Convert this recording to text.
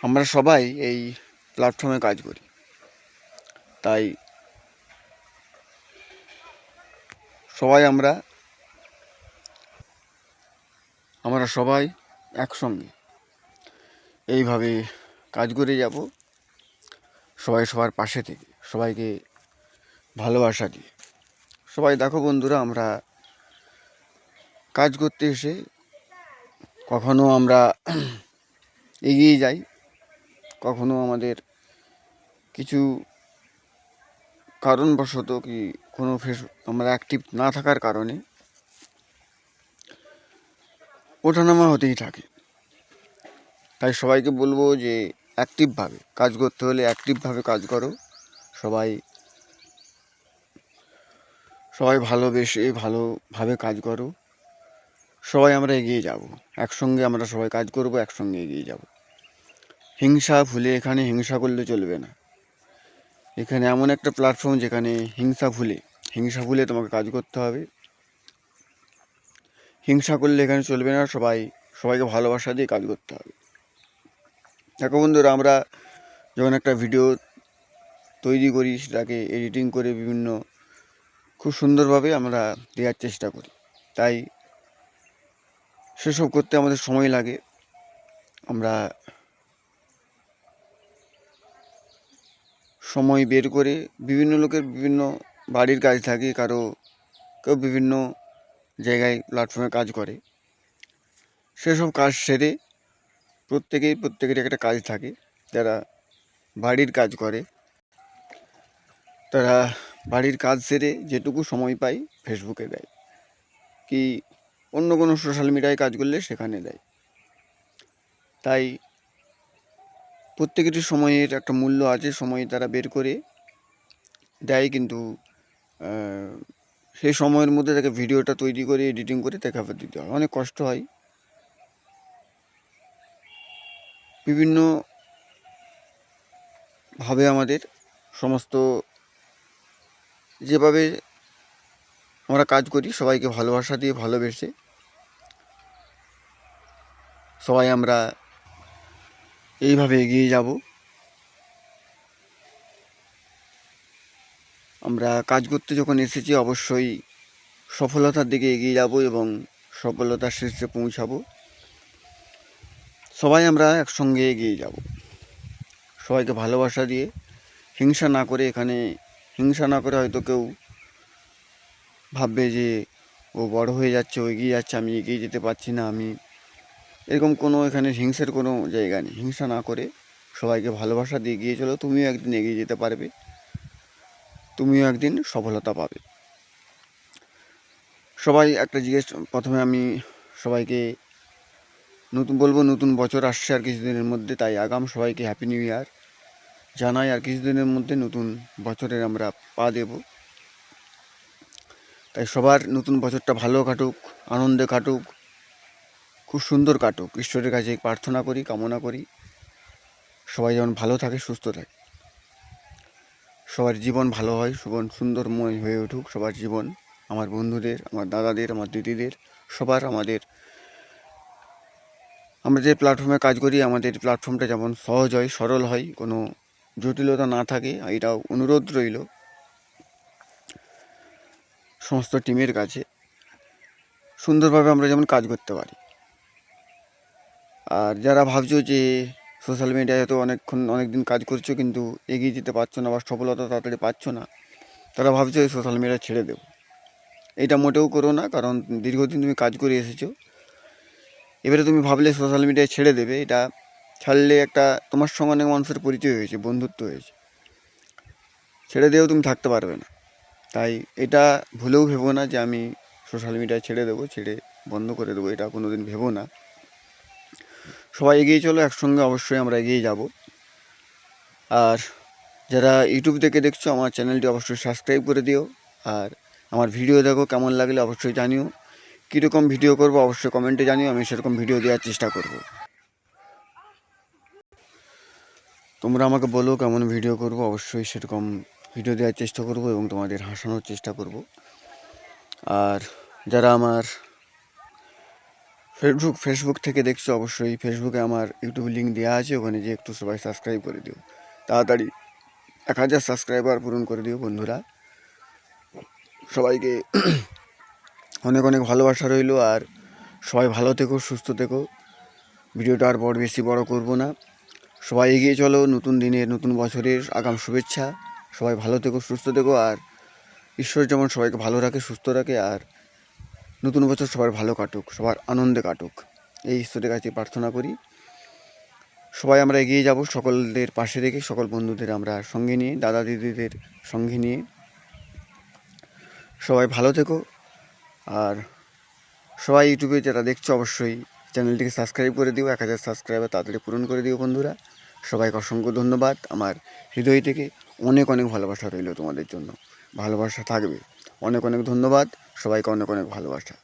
আমরা সবাই এই প্ল্যাটফর্মে কাজ করি, তাই সবাই আমরা সবাই একসঙ্গে এইভাবে কাজ করে যাব, সবাই সবার পাশে থেকে, সবাইকে ভালোবাসা দিয়ে। সবাই দেখো বন্ধুরা, আমরা কাজ করতে এসে কখনো আমরা এগিয়ে যাই, কখনো আমাদের কিছু কারণবশত কি কোনো আমরা অ্যাক্টিভ না থাকার কারণে ওঠানামা হতেই থাকে। তাই সবাইকে বলবো যে অ্যাক্টিভভাবে কাজ করতে হলে অ্যাক্টিভভাবে কাজ করো। সবাই ভালোবেসে ভালোভাবে কাজ করো। সবাই আমরা এগিয়ে যাব, একসঙ্গে আমরা সবাই কাজ করব, একসঙ্গে এগিয়ে যাব। হিংসা ভুলে, এখানে হিংসা করলে চলবে না। এখানে এমন একটা প্ল্যাটফর্ম যেখানে হিংসা ভুলে তোমাকে কাজ করতে হবে। হিংসা করলে এখানে চলবে না, সবাইকে ভালোবাসা দিয়ে কাজ করতে হবে। দেখো বন্ধুরা, আমরা যখন একটা ভিডিও তৈরি করি, সেটাকে এডিটিং করে খুব সুন্দরভাবে আমরা দেওয়ার চেষ্টা করি। তাই সেসব করতে আমাদের সময় লাগে। আমরা সময় বের করে, বিভিন্ন লোকের বিভিন্ন বাড়ির কাজ থাকে, কেউ বিভিন্ন জায়গায় প্ল্যাটফর্মে কাজ করে। সেসব কাজ সেরে প্রত্যেকেরই একটা কাজ থাকে। যারা বাড়ির কাজ করে তারা বাড়ির কাজ সেরে যেটুকু সময় পায় ফেসবুকে দেয়, কি অন্য কোনো সোশ্যাল মিডিয়ায় কাজ করলে সেখানে দেয়। তাই প্রত্যেকেরই সময়ের একটা মূল্য আছে, সময় তারা বের করে দেয়, কিন্তু সেই সময়ের মধ্যে তাকে ভিডিওটা তৈরি করে এডিটিং করে তাকে আবার দিতে হয়। অনেক কষ্ট হয়। বিভিন্নভাবে আমাদের সমস্ত যেভাবে আমরা কাজ করি, সবাইকে ভালোবাসা দিয়ে ভালোবেসে সবাই আমরা এইভাবে এগিয়ে যাব। আমরা কাজ করতে যখন এসেছি, অবশ্যই সফলতার দিকে এগিয়ে যাব এবং সফলতার শীর্ষে পৌঁছাবো। সবাই আমরা একসঙ্গে এগিয়ে যাব, সবাইকে ভালোবাসা দিয়ে, হিংসা না করে। এখানে হিংসা না করে হয়তো কেউ ভাববে যে ও বড় হয়ে যাচ্ছে, ও এগিয়ে যাচ্ছে, আমি এগিয়ে যেতে পারছি না, এরকম কোনো এখানে হিংসের কোনো জায়গা নেই। হিংসা না করে সবাইকে ভালোবাসা দিয়ে এগিয়ে চলো, তুমিও একদিন এগিয়ে যেতে পারবে, তুমিও একদিন সফলতা পাবে। সবাই একটা প্রথমে আমি সবাইকে নতুন বছর আসছে আর কিছুদিনের মধ্যে, তাই আগাম সবাইকে হ্যাপি নিউ ইয়ার জানাই। আর কিছুদিনের মধ্যে নতুন বছরের আমরা পা দেব। তাই সবার নতুন বছরটা ভালো কাটুক, আনন্দে কাটুক, খুব সুন্দর কাটুক। ঈশ্বরের কাছে প্রার্থনা করি, কামনা করি সবাই যেমন ভালো থাকে, সুস্থ থাকে, সবার জীবন ভালো হয়, সুন্দরময় হয়ে উঠুক সবার জীবন। আমার বন্ধুদের, আমার দাদাদের, আমার দিদিদের, সবার আমরা যে প্ল্যাটফর্মে কাজ করি, আমাদের প্ল্যাটফর্মটা যেমন সহজ হয়, সরল হয়, কোনো জটিলতা না থাকে, এটাও অনুরোধ রইল সমস্ত টিমের কাছে। সুন্দরভাবে আমরা যেমন কাজ করতে পারি। আর যারা ভাবছো যে সোশ্যাল মিডিয়ায় হয়তো অনেক দিন কাজ করছো কিন্তু এগিয়ে যেতে পারছো না বা সফলতা তাড়াতাড়ি পাচ্ছ না, তারা ভাবছো এই সোশ্যাল মিডিয়া ছেড়ে দেবো। এটা মোটেও করো না, কারণ দীর্ঘদিন তুমি কাজ করে এসেছো। এবারে তুমি ভাবলে সোশ্যাল মিডিয়ায় ছেড়ে দেবে, এটা ছাড়লে একটা তোমার সঙ্গে অনেক মানুষের পরিচয় হয়েছে, বন্ধুত্ব হয়েছে, ছেড়ে দিয়েও তুমি থাকতে পারবে না। তাই এটা ভুলেও ভেবো না যে আমি সোশ্যাল মিডিয়ায় ছেড়ে বন্ধ করে দেবো, এটা কোনো দিন ভেবো না। সবাই এগিয়ে চলো, একসঙ্গে অবশ্যই আমরা এগিয়ে যাব। আর যারা ইউটিউব থেকে দেখছো, আমার চ্যানেলটি অবশ্যই সাবস্ক্রাইব করে দিও। আর আমার ভিডিও দেখো, কেমন লাগলে অবশ্যই জানিও। কীরকম ভিডিও করবো অবশ্যই কমেন্টে জানিও, আমি সেরকম ভিডিও দেওয়ার চেষ্টা করব। তোমরা আমাকে বলো কেমন ভিডিও করব, অবশ্যই সেরকম ভিডিও দেওয়ার চেষ্টা করব এবং তোমাদের হাসানোর চেষ্টা করব। আর যারা আমার ফেসবুক থেকে দেখছো অবশ্যই ফেসবুকে আমার ইউটিউব লিঙ্ক দেওয়া আছে, ওখানে যে একটু সবাই সাবস্ক্রাইব করে দিও, তাড়াতাড়ি 1000 সাবস্ক্রাইবার পূরণ করে দিও বন্ধুরা। সবাইকে অনেক অনেক ভালোবাসা রইলো, আর সবাই ভালো থেকো, সুস্থ থেকো। ভিডিওটা আর বেশি বড় করব না। সবাই এগিয়ে চলো, নতুন দিনের নতুন বছরের আগাম শুভেচ্ছা। সবাই ভালো থেকো, সুস্থ থেকো, আর ঈশ্বর যেমন সবাইকে ভালো রাখে, সুস্থ রাখে, আর নতুন বছর সবার ভালো কাটুক, সবার আনন্দে কাটুক, এই ঈশ্বরের কাছে প্রার্থনা করি। সবাই আমরা এগিয়ে যাব, সকলদের পাশে রেখে, সকল বন্ধুদের আমরা সঙ্গে নিয়ে, দাদা দিদিদের সঙ্গে নিয়ে। সবাই ভালো থেকো, আর সবাই ইউটিউবে যারা দেখছো অবশ্যই চ্যানেলটিকে সাবস্ক্রাইব করে দিও, 1000 সাবস্ক্রাইবার তাড়াতাড়ি পূরণ করে দিও বন্ধুরা। সবাইকে অসংখ্য ধন্যবাদ, আমার হৃদয় থেকে অনেক অনেক ভালোবাসা রইল তোমাদের জন্য, ভালোবাসা থাকবে। অনেক অনেক ধন্যবাদ, সবাইকে অনেক অনেক ভালোবাসা।